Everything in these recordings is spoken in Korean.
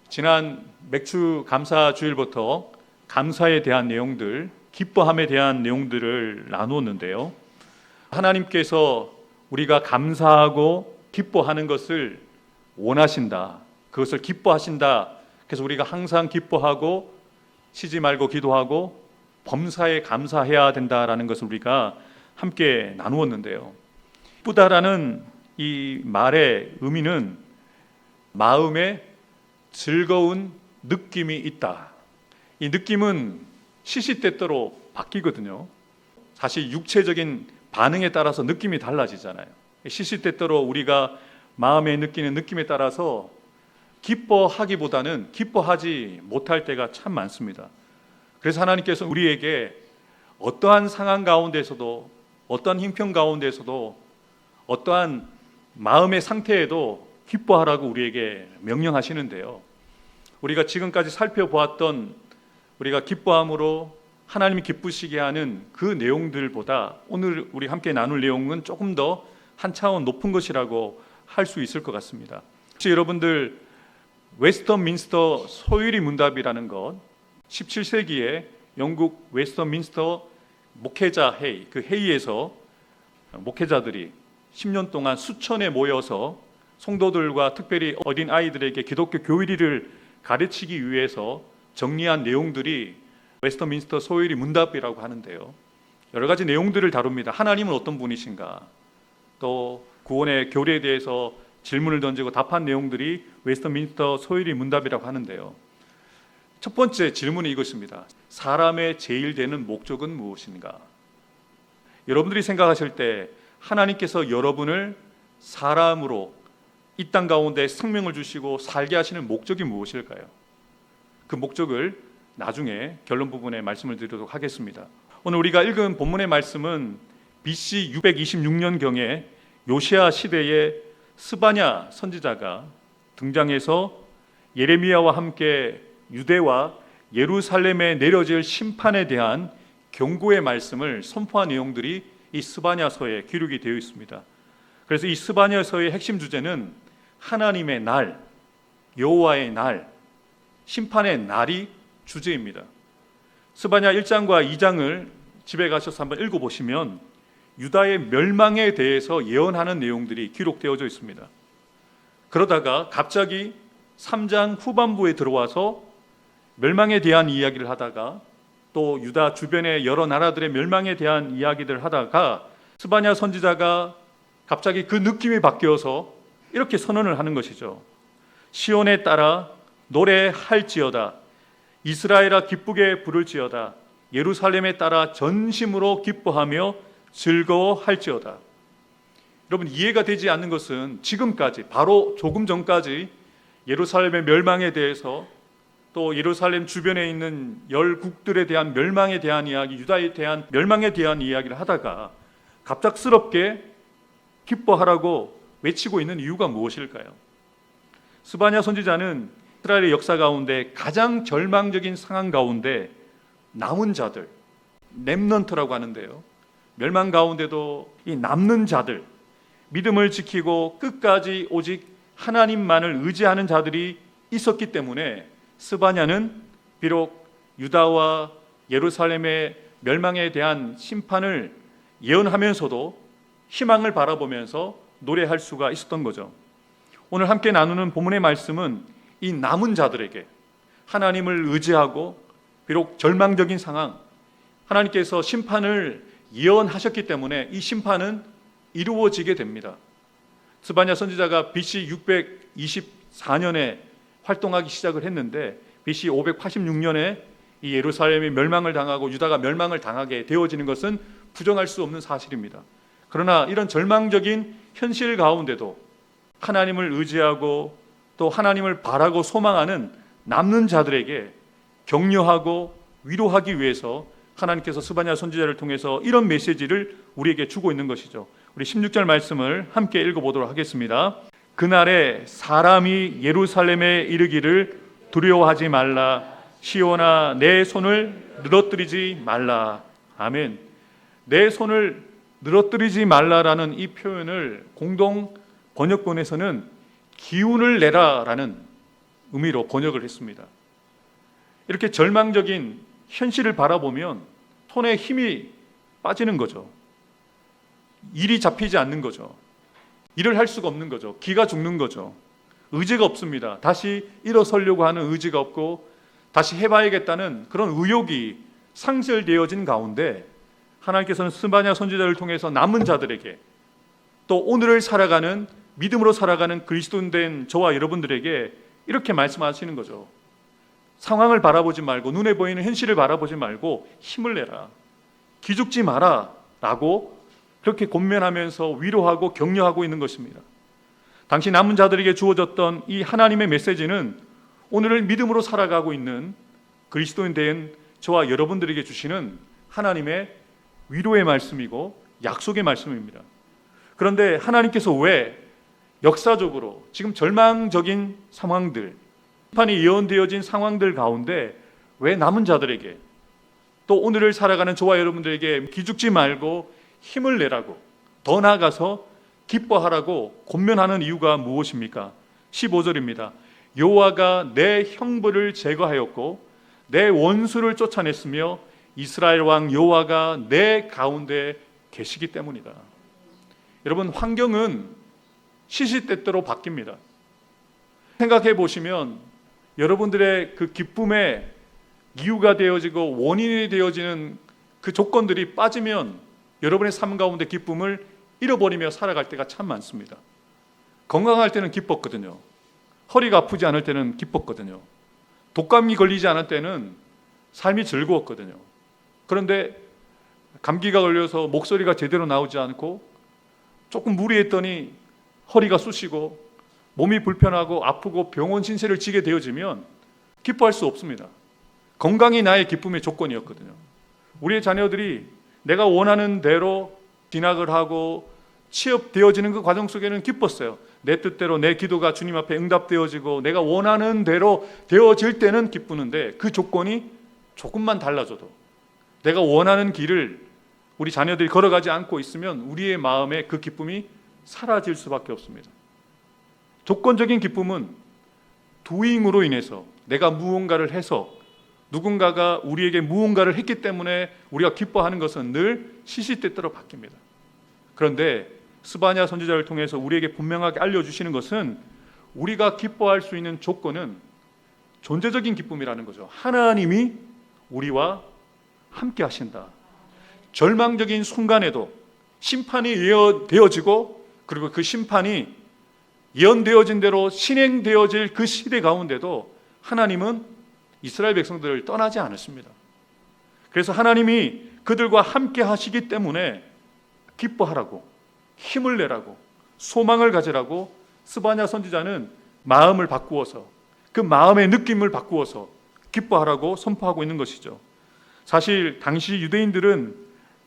지난 맥주 감사 주일부터 감사에 대한 내용들, 기뻐함에 대한 내용들을 나누었는데요. 하나님께서 우리가 감사하고 기뻐하는 것을 원하신다. 그것을 기뻐하신다. 그래서 우리가 항상 기뻐하고 쉬지 말고 기도하고 범사에 감사해야 된다라는 것을 우리가 함께 나누었는데요. 기쁘다라는 이 말의 의미는 마음에 즐거운 느낌이 있다. 이 느낌은 시시때때로 바뀌거든요. 사실 육체적인 반응에 따라서 느낌이 달라지잖아요. 시시때때로 우리가 마음에 느끼는 느낌에 따라서 기뻐하기보다는 기뻐하지 못할 때가 참 많습니다. 그래서 하나님께서 우리에게 어떠한 상황 가운데서도, 어떠한 형편 가운데서도, 어떠한 마음의 상태에도 기뻐하라고 우리에게 명령하시는데요. 우리가 지금까지 살펴보았던 우리가 기뻐함으로 하나님이 기쁘시게 하는 그 내용들보다 오늘 우리 함께 나눌 내용은 조금 더 한 차원 높은 것이라고 할 수 있을 것 같습니다. 혹시 여러분들 웨스턴민스터 소유리 문답이라는 것, 17세기에 영국 웨스턴민스터 목회자 회의, 그 회의에서 목회자들이 10년 동안 수천에 모여서 성도들과 특별히 어린 아이들에게 기독교 교리를 가르치기 위해서 정리한 내용들이 웨스턴민스터 소유리 문답이라고 하는데요. 여러 가지 내용들을 다룹니다. 하나님은 어떤 분이신가? 또 구원의 교리에 대해서 질문을 던지고 답한 내용들이 웨스턴민스터 소유리 문답이라고 하는데요. 첫 번째 질문이 이것입니다. 사람의 제일 되는 목적은 무엇인가? 여러분들이 생각하실 때 하나님께서 여러분을 사람으로 이 땅 가운데 생명을 주시고 살게 하시는 목적이 무엇일까요? 그 목적을 나중에 결론 부분에 말씀을 드리도록 하겠습니다. 오늘 우리가 읽은 본문의 말씀은 BC 626년경에 요시야 시대에 스바냐 선지자가 등장해서 예레미야와 함께 유대와 예루살렘에 내려질 심판에 대한 경고의 말씀을 선포한 내용들이 이 스바냐서에 기록이 되어 있습니다. 그래서 이 스바냐서의 핵심 주제는 하나님의 날, 여호와의 날, 심판의 날이 주제입니다. 스바냐 1장과 2장을 집에 가셔서 한번 읽어보시면 유다의 멸망에 대해서 예언하는 내용들이 기록되어져 있습니다. 그러다가 갑자기 3장 후반부에 들어와서 멸망에 대한 이야기를 하다가 또 유다 주변의 여러 나라들의 멸망에 대한 이야기를 하다가 스바냐 선지자가 갑자기 그 느낌이 바뀌어서 이렇게 선언을 하는 것이죠. 시온에 따라 노래할지어다. 이스라엘아 기쁘게 부를지어다. 예루살렘에 따라 전심으로 기뻐하며 즐거워할지어다. 여러분, 이해가 되지 않는 것은 지금까지, 바로 조금 전까지 예루살렘의 멸망에 대해서 또 예루살렘 주변에 있는 열국들에 대한 멸망에 대한 이야기, 유다에 대한 멸망에 대한 이야기를 하다가 갑작스럽게 기뻐하라고 외치고 있는 이유가 무엇일까요? 스바냐 선지자는 이스라엘의 역사 가운데 가장 절망적인 상황 가운데 남은 자들, 렘넌트라고 하는데요. 멸망 가운데도 이 남는 자들, 믿음을 지키고 끝까지 오직 하나님만을 의지하는 자들이 있었기 때문에 스바냐는 비록 유다와 예루살렘의 멸망에 대한 심판을 예언하면서도 희망을 바라보면서 노래할 수가 있었던 거죠. 오늘 함께 나누는 본문의 말씀은 이 남은 자들에게 하나님을 의지하고 비록 절망적인 상황, 하나님께서 심판을 예언하셨기 때문에 이 심판은 이루어지게 됩니다. 스바냐 선지자가 BC 624년에 활동하기 시작을 했는데 BC 586년에 이 예루살렘이 멸망을 당하고 유다가 멸망을 당하게 되어지는 것은 부정할 수 없는 사실입니다. 그러나 이런 절망적인 현실 가운데도 하나님을 의지하고 또 하나님을 바라고 소망하는 남는 자들에게 격려하고 위로하기 위해서 하나님께서 스바냐 선지자를 통해서 이런 메시지를 우리에게 주고 있는 것이죠. 우리 16절 말씀을 함께 읽어보도록 하겠습니다. 그날에 사람이 예루살렘에 이르기를 두려워하지 말라. 시온아 내 손을 늘어뜨리지 말라. 아멘. 내 손을 늘어뜨리지 말라라는 이 표현을 공동 번역본에서는 기운을 내라라는 의미로 번역을 했습니다. 이렇게 절망적인 현실을 바라보면 손에 힘이 빠지는 거죠. 일이 잡히지 않는 거죠. 일을 할 수가 없는 거죠. 기가 죽는 거죠. 의지가 없습니다. 다시 일어서려고 하는 의지가 없고 다시 해봐야겠다는 그런 의욕이 상실되어진 가운데 하나님께서는 스바냐 선지자를 통해서 남은 자들에게 또 오늘을 살아가는 믿음으로 살아가는 그리스도인 된 저와 여러분들에게 이렇게 말씀하시는 거죠. 상황을 바라보지 말고 눈에 보이는 현실을 바라보지 말고 힘을 내라. 기죽지 마라 라고 그렇게 권면하면서 위로하고 격려하고 있는 것입니다. 당시 남은 자들에게 주어졌던 이 하나님의 메시지는 오늘을 믿음으로 살아가고 있는 그리스도인 된 저와 여러분들에게 주시는 하나님의 위로의 말씀이고 약속의 말씀입니다. 그런데 하나님께서 왜 역사적으로 지금 절망적인 상황들, 심판이 예언되어진 상황들 가운데 왜 남은 자들에게 또 오늘을 살아가는 저와 여러분들에게 기죽지 말고 힘을 내라고 더 나아가서 기뻐하라고 권면하는 이유가 무엇입니까? 15절입니다. 여호와가 내 형벌을 제거하였고 내 원수를 쫓아냈으며 이스라엘 왕 여호와가 내 가운데 계시기 때문이다. 여러분, 환경은 시시때때로 바뀝니다. 생각해 보시면 여러분들의 그 기쁨의 이유가 되어지고 원인이 되어지는 그 조건들이 빠지면 여러분의 삶 가운데 기쁨을 잃어버리며 살아갈 때가 참 많습니다. 건강할 때는 기뻤거든요. 허리가 아프지 않을 때는 기뻤거든요. 독감이 걸리지 않을 때는 삶이 즐거웠거든요. 그런데 감기가 걸려서 목소리가 제대로 나오지 않고 조금 무리했더니 허리가 쑤시고 몸이 불편하고 아프고 병원 신세를 지게 되어지면 기뻐할 수 없습니다. 건강이 나의 기쁨의 조건이었거든요. 우리의 자녀들이 내가 원하는 대로 진학을 하고 취업되어지는 그 과정 속에는 기뻤어요. 내 뜻대로 내 기도가 주님 앞에 응답되어지고 내가 원하는 대로 되어질 때는 기쁘는데 그 조건이 조금만 달라져도 내가 원하는 길을 우리 자녀들이 걸어가지 않고 있으면 우리의 마음에 그 기쁨이 사라질 수밖에 없습니다. 조건적인 기쁨은 doing으로 인해서 내가 무언가를 해서 누군가가 우리에게 무언가를 했기 때문에 우리가 기뻐하는 것은 늘 시시때때로 바뀝니다. 그런데 스바냐 선지자를 통해서 우리에게 분명하게 알려주시는 것은 우리가 기뻐할 수 있는 조건은 존재적인 기쁨이라는 거죠. 하나님이 우리와 함께 하신다. 절망적인 순간에도 심판이 예언되어지고 그리고 그 심판이 예언되어진 대로 실행되어질 그 시대 가운데도 하나님은 이스라엘 백성들을 떠나지 않으십니다. 그래서 하나님이 그들과 함께 하시기 때문에 기뻐하라고, 힘을 내라고, 소망을 가지라고 스바냐 선지자는 마음을 바꾸어서 그 마음의 느낌을 바꾸어서 기뻐하라고 선포하고 있는 것이죠. 사실 당시 유대인들은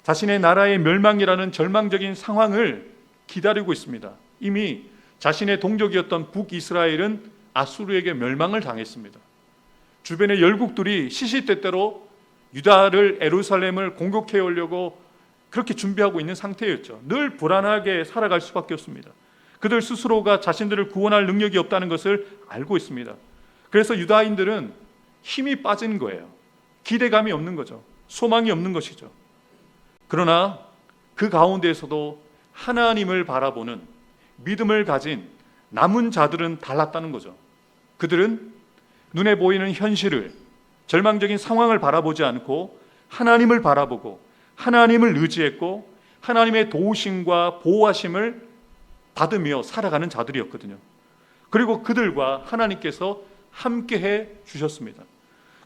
자신의 나라의 멸망이라는 절망적인 상황을 기다리고 있습니다. 이미 자신의 동족이었던 북이스라엘은 아수르에게 멸망을 당했습니다. 주변의 열국들이 시시때때로 유다를 예루살렘을 공격해 오려고 그렇게 준비하고 있는 상태였죠. 늘 불안하게 살아갈 수밖에 없습니다. 그들 스스로가 자신들을 구원할 능력이 없다는 것을 알고 있습니다. 그래서 유다인들은 힘이 빠진 거예요. 기대감이 없는 거죠. 소망이 없는 것이죠. 그러나 그 가운데에서도 하나님을 바라보는 믿음을 가진 남은 자들은 달랐다는 거죠. 그들은 눈에 보이는 현실을, 절망적인 상황을 바라보지 않고 하나님을 바라보고 하나님을 의지했고 하나님의 도우심과 보호하심을 받으며 살아가는 자들이었거든요. 그리고 그들과 하나님께서 함께해 주셨습니다.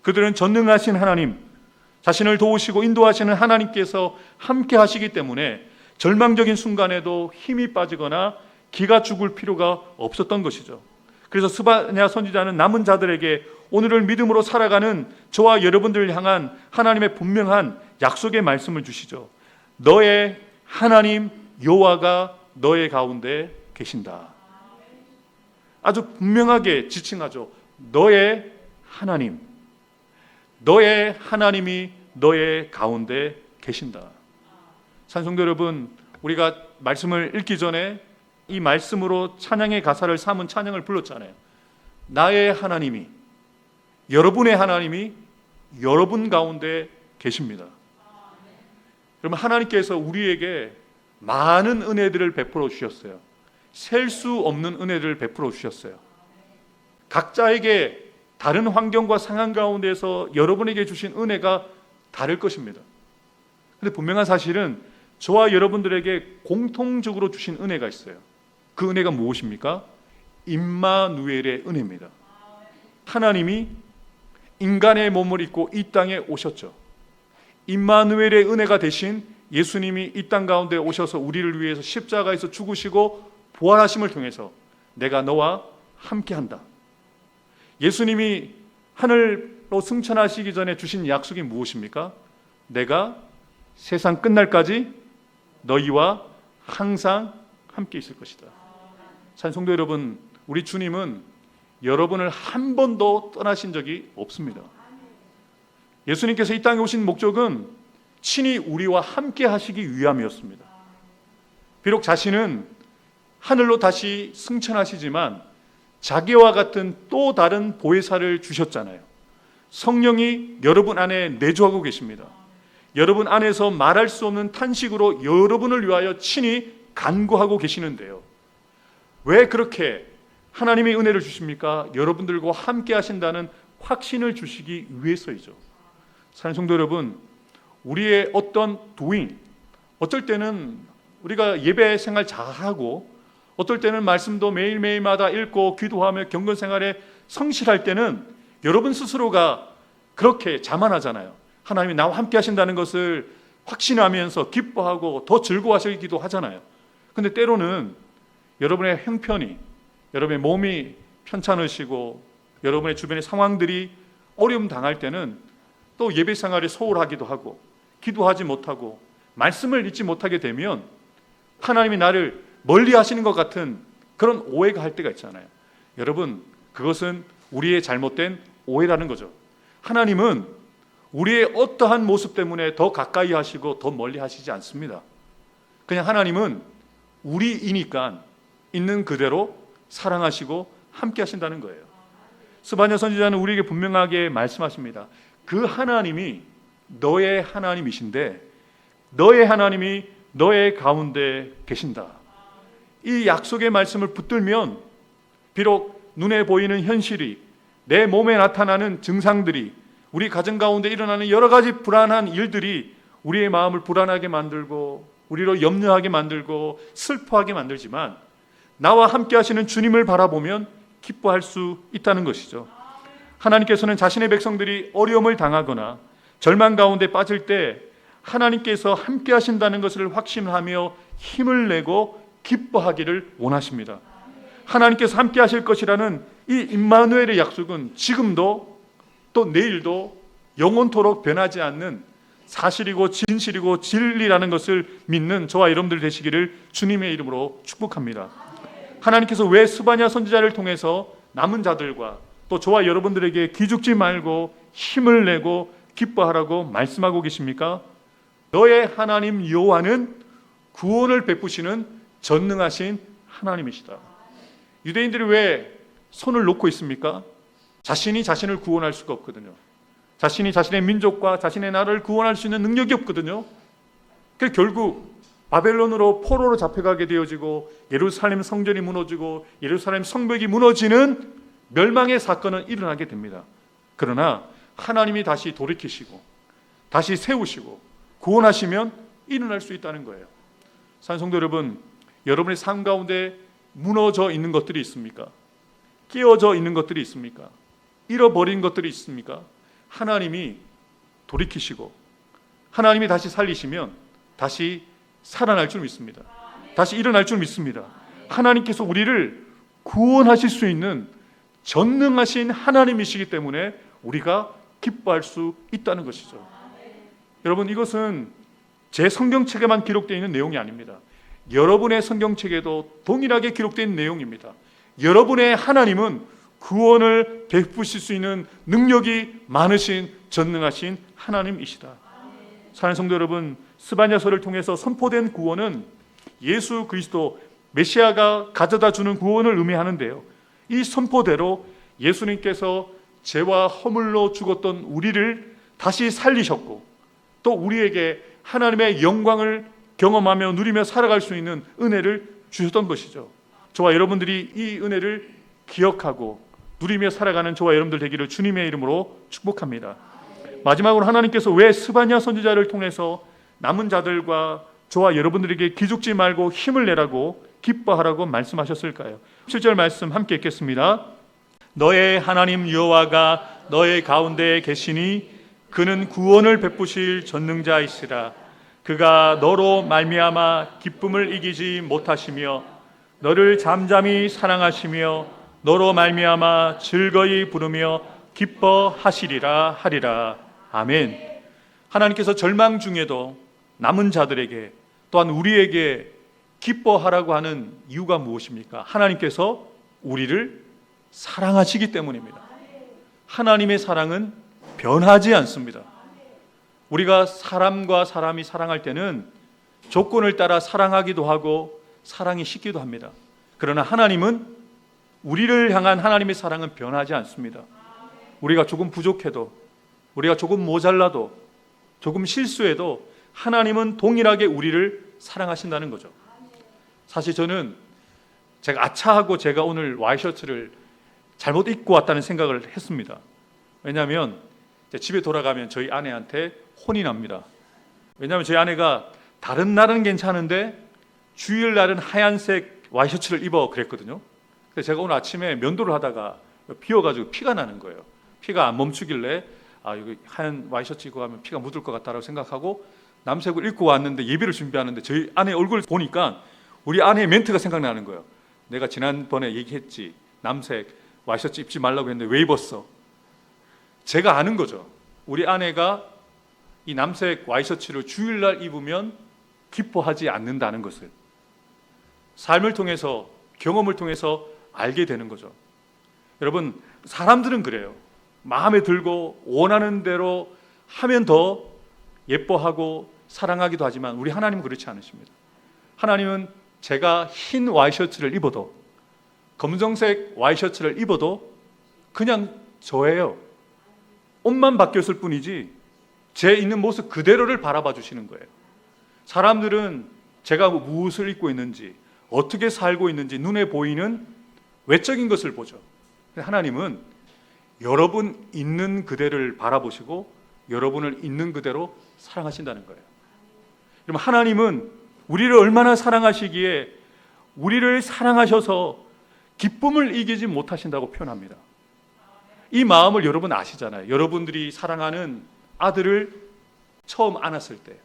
그들은 전능하신 하나님, 자신을 도우시고 인도하시는 하나님께서 함께 하시기 때문에 절망적인 순간에도 힘이 빠지거나 기가 죽을 필요가 없었던 것이죠. 그래서 스바냐 선지자는 남은 자들에게 오늘을 믿음으로 살아가는 저와 여러분들을 향한 하나님의 분명한 약속의 말씀을 주시죠. 너의 하나님 여호와가 너의 가운데 계신다. 아주 분명하게 지칭하죠. 너의 하나님, 너의 하나님이 너의 가운데 계신다. 찬송도 여러분, 우리가 말씀을 읽기 전에 이 말씀으로 찬양의 가사를 삼은 찬양을 불렀잖아요. 나의 하나님이, 여러분의 하나님이 여러분 가운데 계십니다. 여러분, 하나님께서 우리에게 많은 은혜들을 베풀어 주셨어요. 셀 수 없는 은혜를 베풀어 주셨어요. 각자에게 다른 환경과 상황 가운데서 여러분에게 주신 은혜가 다를 것입니다. 그런데 분명한 사실은 저와 여러분들에게 공통적으로 주신 은혜가 있어요. 그 은혜가 무엇입니까? 임마누엘의 은혜입니다. 하나님이 인간의 몸을 입고 이 땅에 오셨죠. 임마누엘의 은혜가 대신 예수님이 이 땅 가운데 오셔서 우리를 위해서 십자가에서 죽으시고 부활하심을 통해서 내가 너와 함께한다. 예수님이 하늘로 승천하시기 전에 주신 약속이 무엇입니까? 내가 세상 끝날까지 너희와 항상 함께 있을 것이다. 찬송도 여러분, 우리 주님은 여러분을 한 번도 떠나신 적이 없습니다. 예수님께서 이 땅에 오신 목적은 친히 우리와 함께 하시기 위함이었습니다. 비록 자신은 하늘로 다시 승천하시지만 자기와 같은 또 다른 보혜사를 주셨잖아요. 성령이 여러분 안에 내주하고 계십니다. 여러분 안에서 말할 수 없는 탄식으로 여러분을 위하여 친히 간구하고 계시는데요. 왜 그렇게 하나님의 은혜를 주십니까? 여러분들과 함께 하신다는 확신을 주시기 위해서이죠. 사랑하는 성도 여러분, 우리의 어떤 doing, 어쩔 때는 우리가 예배 생활 잘하고 어떨 때는 말씀도 매일매일마다 읽고 기도하며 경건 생활에 성실할 때는 여러분 스스로가 그렇게 자만하잖아요. 하나님이 나와 함께 하신다는 것을 확신하면서 기뻐하고 더 즐거워하시기도 하잖아요. 근데 때로는 여러분의 형편이, 여러분의 몸이 편찮으시고 여러분의 주변의 상황들이 어려움 당할 때는 또 예배 생활에 소홀하기도 하고 기도하지 못하고 말씀을 읽지 못하게 되면 하나님이 나를 멀리 하시는 것 같은 그런 오해가 할 때가 있잖아요. 여러분, 그것은 우리의 잘못된 오해라는 거죠. 하나님은 우리의 어떠한 모습 때문에 더 가까이 하시고 더 멀리 하시지 않습니다. 그냥 하나님은 우리이니까 있는 그대로 사랑하시고 함께 하신다는 거예요. 스바냐 선지자는 우리에게 분명하게 말씀하십니다. 그 하나님이 너의 하나님이신데 너의 하나님이 너의 가운데 계신다. 이 약속의 말씀을 붙들면 비록 눈에 보이는 현실이, 내 몸에 나타나는 증상들이, 우리 가정 가운데 일어나는 여러 가지 불안한 일들이 우리의 마음을 불안하게 만들고 우리로 염려하게 만들고 슬퍼하게 만들지만 나와 함께 하시는 주님을 바라보면 기뻐할 수 있다는 것이죠. 하나님께서는 자신의 백성들이 어려움을 당하거나 절망 가운데 빠질 때 하나님께서 함께 하신다는 것을 확신하며 힘을 내고 기뻐하기를 원하십니다. 하나님께서 함께 하실 것이라는 이 임마누엘의 약속은 지금도 또 내일도 영원토록 변하지 않는 사실이고 진실이고 진리라는 것을 믿는 저와 여러분들 되시기를 주님의 이름으로 축복합니다. 하나님께서 왜 스바냐 선지자를 통해서 남은 자들과 또 저와 여러분들에게 기죽지 말고 힘을 내고 기뻐하라고 말씀하고 계십니까? 너의 하나님 여호와는 구원을 베푸시는 전능하신 하나님이시다. 유대인들이 왜 손을 놓고 있습니까? 자신이 자신을 구원할 수가 없거든요. 자신이 자신의 민족과 자신의 나라를 구원할 수 있는 능력이 없거든요. 그래서 결국 바벨론으로 포로로 잡혀가게 되어지고 예루살렘 성전이 무너지고 예루살렘 성벽이 무너지는 멸망의 사건은 일어나게 됩니다. 그러나 하나님이 다시 돌이키시고 다시 세우시고 구원하시면 일어날 수 있다는 거예요. 산성도 여러분, 여러분의 삶 가운데 무너져 있는 것들이 있습니까? 깨어져 있는 것들이 있습니까? 잃어버린 것들이 있습니까? 하나님이 돌이키시고 하나님이 다시 살리시면 다시 살아날 줄 믿습니다. 다시 일어날 줄 믿습니다. 하나님께서 우리를 구원하실 수 있는 전능하신 하나님이시기 때문에 우리가 기뻐할 수 있다는 것이죠. 여러분, 이것은 제 성경책에만 기록되어 있는 내용이 아닙니다. 여러분의 성경책에도 동일하게 기록된 내용입니다. 여러분의 하나님은 구원을 베푸실 수 있는 능력이 많으신 전능하신 하나님이시다. 사랑하는 성도 여러분, 스바냐서를 통해서 선포된 구원은 예수 그리스도 메시아가 가져다 주는 구원을 의미하는데요. 이 선포대로 예수님께서 죄와 허물로 죽었던 우리를 다시 살리셨고, 또 우리에게 하나님의 영광을 경험하며 누리며 살아갈 수 있는 은혜를 주셨던 것이죠. 저와 여러분들이 이 은혜를 기억하고 누리며 살아가는 저와 여러분들 되기를 주님의 이름으로 축복합니다. 마지막으로 하나님께서 왜 스바냐 선지자를 통해서 남은 자들과 저와 여러분들에게 기죽지 말고 힘을 내라고 기뻐하라고 말씀하셨을까요? 7절 말씀 함께 읽겠습니다. 너의 하나님 여호와가 너의 가운데에 계시니 그는 구원을 베푸실 전능자이시라. 그가 너로 말미암아 기쁨을 이기지 못하시며 너를 잠잠히 사랑하시며 너로 말미암아 즐거이 부르며 기뻐하시리라 하리라. 아멘. 하나님께서 절망 중에도 남은 자들에게 또한 우리에게 기뻐하라고 하는 이유가 무엇입니까? 하나님께서 우리를 사랑하시기 때문입니다. 하나님의 사랑은 변하지 않습니다. 우리가 사람과 사람이 사랑할 때는 조건을 따라 사랑하기도 하고 사랑이 식기도 합니다. 그러나 하나님은 우리를 향한 하나님의 사랑은 변하지 않습니다. 우리가 조금 부족해도, 우리가 조금 모자라도, 조금 실수해도 하나님은 동일하게 우리를 사랑하신다는 거죠. 사실 저는 제가 아차하고 제가 오늘 와이셔츠를 잘못 입고 왔다는 생각을 했습니다. 왜냐하면 집에 돌아가면 저희 아내한테 혼이 납니다. 왜냐하면 저희 아내가 다른 날은 괜찮은데 주일날은 하얀색 와이셔츠를 입어 그랬거든요. 그래서 제가 오늘 아침에 면도를 하다가 비어가지고 피가 나는 거예요. 피가 안 멈추길래 이거 하얀 와이셔츠 입고 가면 피가 묻을 것 같다라고 생각하고 남색을 입고 왔는데 예배를 준비하는데 저희 아내 얼굴을 보니까 우리 아내의 멘트가 생각나는 거예요. 내가 지난번에 얘기했지, 남색 와이셔츠 입지 말라고 했는데 왜 입었어? 제가 아는 거죠. 우리 아내가 이 남색 와이셔츠를 주일날 입으면 기뻐하지 않는다는 것을 삶을 통해서, 경험을 통해서 알게 되는 거죠. 여러분, 사람들은 그래요. 마음에 들고 원하는 대로 하면 더 예뻐하고 사랑하기도 하지만 우리 하나님은 그렇지 않으십니다. 하나님은 제가 흰 와이셔츠를 입어도, 검정색 와이셔츠를 입어도 그냥 저예요. 옷만 바뀌었을 뿐이지 제 있는 모습 그대로를 바라봐 주시는 거예요. 사람들은 제가 무엇을 입고 있는지, 어떻게 살고 있는지 눈에 보이는 외적인 것을 보죠. 하나님은 여러분 있는 그대를 바라보시고 여러분을 있는 그대로 사랑하신다는 거예요. 그럼 하나님은 우리를 얼마나 사랑하시기에 우리를 사랑하셔서 기쁨을 이기지 못하신다고 표현합니다. 이 마음을 여러분 아시잖아요. 여러분들이 사랑하는 아들을 처음 안았을 때,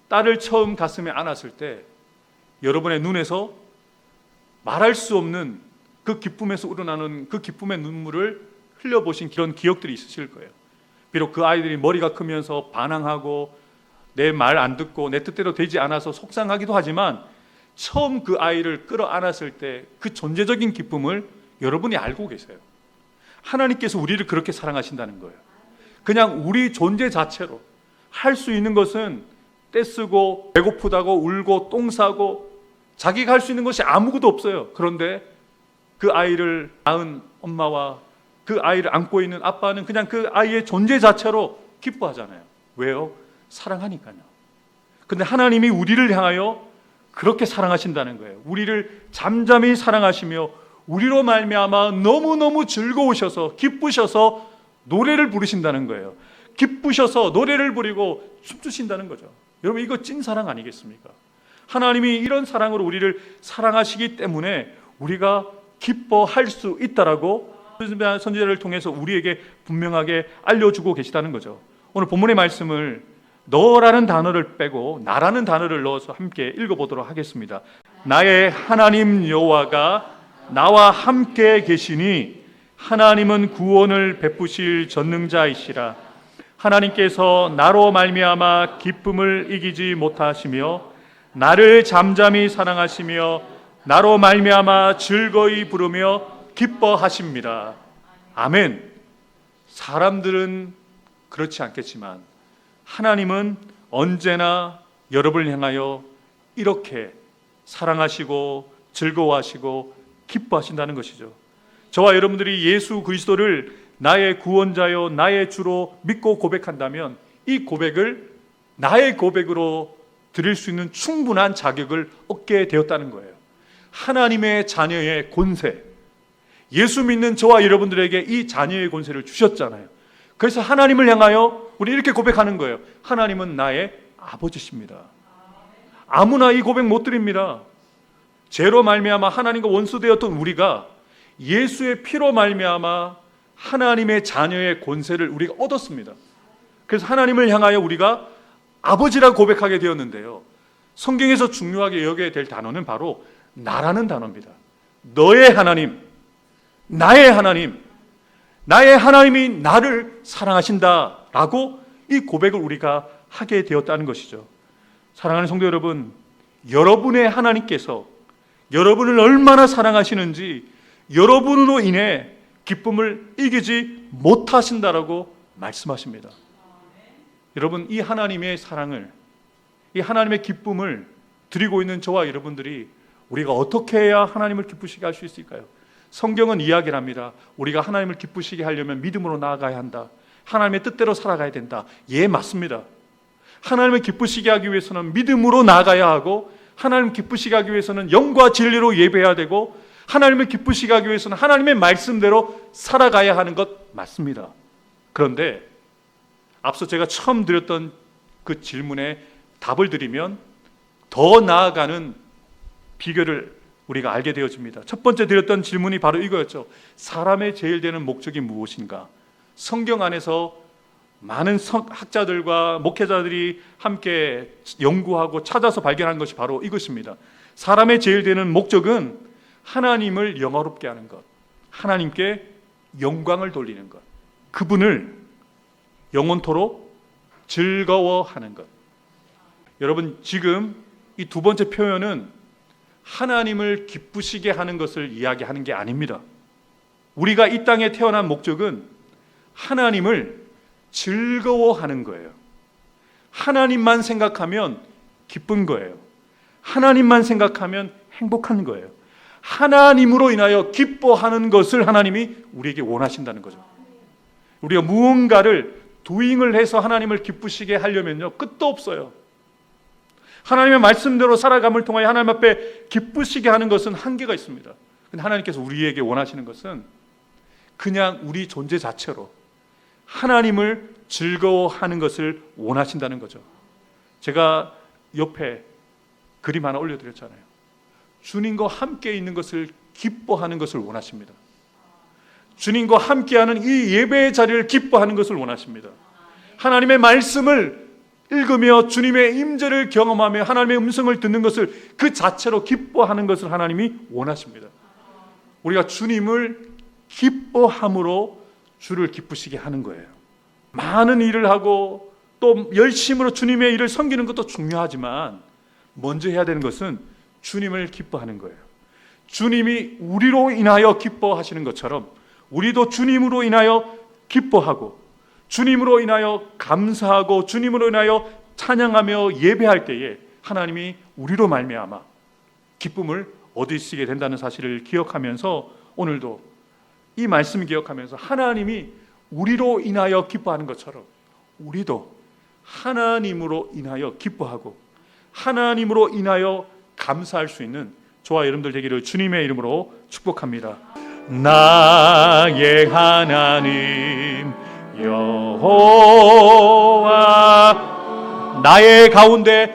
딸을 처음 가슴에 안았을 때 여러분의 눈에서 말할 수 없는 그 기쁨에서 우러나는 그 기쁨의 눈물을 흘려보신 그런 기억들이 있으실 거예요. 비록 그 아이들이 머리가 크면서 반항하고 내 말 안 듣고 내 뜻대로 되지 않아서 속상하기도 하지만 처음 그 아이를 끌어안았을 때 그 존재적인 기쁨을 여러분이 알고 계세요. 하나님께서 우리를 그렇게 사랑하신다는 거예요. 그냥 우리 존재 자체로 할 수 있는 것은 떼쓰고 배고프다고 울고 똥 싸고 자기가 할 수 있는 것이 아무것도 없어요. 그런데 그 아이를 낳은 엄마와 그 아이를 안고 있는 아빠는 그냥 그 아이의 존재 자체로 기뻐하잖아요. 왜요? 사랑하니까요. 근데 하나님이 우리를 향하여 그렇게 사랑하신다는 거예요. 우리를 잠잠히 사랑하시며 우리로 말미암아 너무너무 즐거우셔서 기쁘셔서 노래를 부르신다는 거예요. 기쁘셔서 노래를 부리고 춤추신다는 거죠. 여러분, 이거 찐 사랑 아니겠습니까? 하나님이 이런 사랑으로 우리를 사랑하시기 때문에 우리가 기뻐할 수 있다라고 선지자를 통해서 우리에게 분명하게 알려주고 계시다는 거죠. 오늘 본문의 말씀을 너라는 단어를 빼고 나라는 단어를 넣어서 함께 읽어보도록 하겠습니다. 나의 하나님 여호와가 나와 함께 계시니 하나님은 구원을 베푸실 전능자이시라. 하나님께서 나로 말미암아 기쁨을 이기지 못하시며 나를 잠잠히 사랑하시며 나로 말미암아 즐거이 부르며 기뻐하십니다. 아멘. 사람들은 그렇지 않겠지만 하나님은 언제나 여러분을 향하여 이렇게 사랑하시고 즐거워하시고 기뻐하신다는 것이죠. 저와 여러분들이 예수 그리스도를 나의 구원자요 나의 주로 믿고 고백한다면 이 고백을 나의 고백으로 드릴 수 있는 충분한 자격을 얻게 되었다는 거예요. 하나님의 자녀의 권세, 예수 믿는 저와 여러분들에게 이 자녀의 권세를 주셨잖아요. 그래서 하나님을 향하여 우리 이렇게 고백하는 거예요. 하나님은 나의 아버지십니다. 아무나 이 고백 못 드립니다. 죄로 말미암아 하나님과 원수되었던 우리가 예수의 피로 말미암아 하나님의 자녀의 권세를 우리가 얻었습니다. 그래서 하나님을 향하여 우리가 아버지라고 고백하게 되었는데요, 성경에서 중요하게 여겨야 될 단어는 바로 나라는 단어입니다. 너의 하나님, 나의 하나님, 나의 하나님이 나를 사랑하신다라고 이 고백을 우리가 하게 되었다는 것이죠. 사랑하는 성도 여러분, 여러분의 하나님께서 여러분을 얼마나 사랑하시는지 여러분으로 인해 기쁨을 이기지 못하신다라고 말씀하십니다. 여러분, 이 하나님의 사랑을, 이 하나님의 기쁨을 드리고 있는 저와 여러분들이 우리가 어떻게 해야 하나님을 기쁘시게 할 수 있을까요? 성경은 이야기를 합니다. 우리가 하나님을 기쁘시게 하려면 믿음으로 나아가야 한다. 하나님의 뜻대로 살아가야 된다. 예, 맞습니다. 하나님을 기쁘시게 하기 위해서는 믿음으로 나아가야 하고, 하나님을 기쁘시게 하기 위해서는 영과 진리로 예배해야 되고, 하나님을 기쁘시게 하기 위해서는 하나님의 말씀대로 살아가야 하는 것 맞습니다. 그런데 앞서 제가 처음 드렸던 그 질문에 답을 드리면 더 나아가는 비결을 우리가 알게 되어집니다. 첫 번째 드렸던 질문이 바로 이거였죠. 사람의 제일 되는 목적이 무엇인가? 성경 안에서 많은 학자들과 목회자들이 함께 연구하고 찾아서 발견한 것이 바로 이것입니다. 사람의 제일 되는 목적은 하나님을 영화롭게 하는 것, 하나님께 영광을 돌리는 것, 그분을 영원토록 즐거워하는 것. 여러분, 지금 이 두 번째 표현은 하나님을 기쁘시게 하는 것을 이야기하는 게 아닙니다. 우리가 이 땅에 태어난 목적은 하나님을 즐거워하는 거예요. 하나님만 생각하면 기쁜 거예요. 하나님만 생각하면 행복한 거예요. 하나님으로 인하여 기뻐하는 것을 하나님이 우리에게 원하신다는 거죠. 우리가 무언가를 도잉을 해서 하나님을 기쁘시게 하려면요, 끝도 없어요. 하나님의 말씀대로 살아감을 통하여 하나님 앞에 기쁘시게 하는 것은 한계가 있습니다. 근데 하나님께서 우리에게 원하시는 것은 그냥 우리 존재 자체로 하나님을 즐거워하는 것을 원하신다는 거죠. 제가 옆에 그림 하나 올려드렸잖아요. 주님과 함께 있는 것을 기뻐하는 것을 원하십니다. 주님과 함께하는 이 예배의 자리를 기뻐하는 것을 원하십니다. 하나님의 말씀을 읽으며 주님의 임재를 경험하며 하나님의 음성을 듣는 것을 그 자체로 기뻐하는 것을 하나님이 원하십니다. 우리가 주님을 기뻐함으로 주를 기쁘시게 하는 거예요. 많은 일을 하고 또 열심으로 주님의 일을 섬기는 것도 중요하지만 먼저 해야 되는 것은 주님을 기뻐하는 거예요. 주님이 우리로 인하여 기뻐하시는 것처럼 우리도 주님으로 인하여 기뻐하고 주님으로 인하여 감사하고 주님으로 인하여 찬양하며 예배할 때에 하나님이 우리로 말미암아 기쁨을 얻으시게 된다는 사실을 기억하면서 오늘도 이 말씀을 기억하면서 하나님이 우리로 인하여 기뻐하는 것처럼 우리도 하나님으로 인하여 기뻐하고 하나님으로 인하여 감사할 수 있는 저와 여러분들 되기를 주님의 이름으로 축복합니다. 나의 하나님 여호와 나의 가운데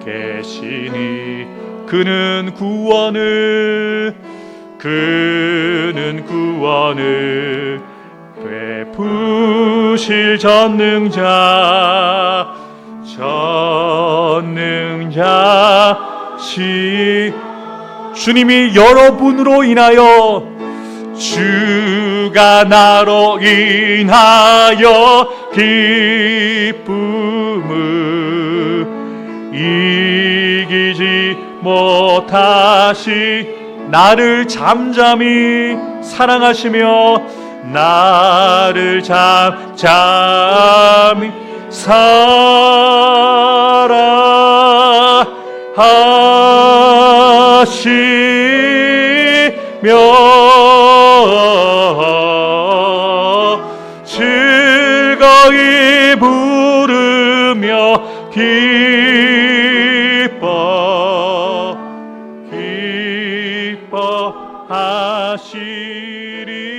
계시니 그는 구원을 베푸실 전능자시 주님이 여러분으로 인하여 주가 나로 인하여 기쁨을 이기지 못하시 나를 잠잠히 사랑하시며 나를 잠잠히 사랑하시 즐거이 부르며 기뻐하시리.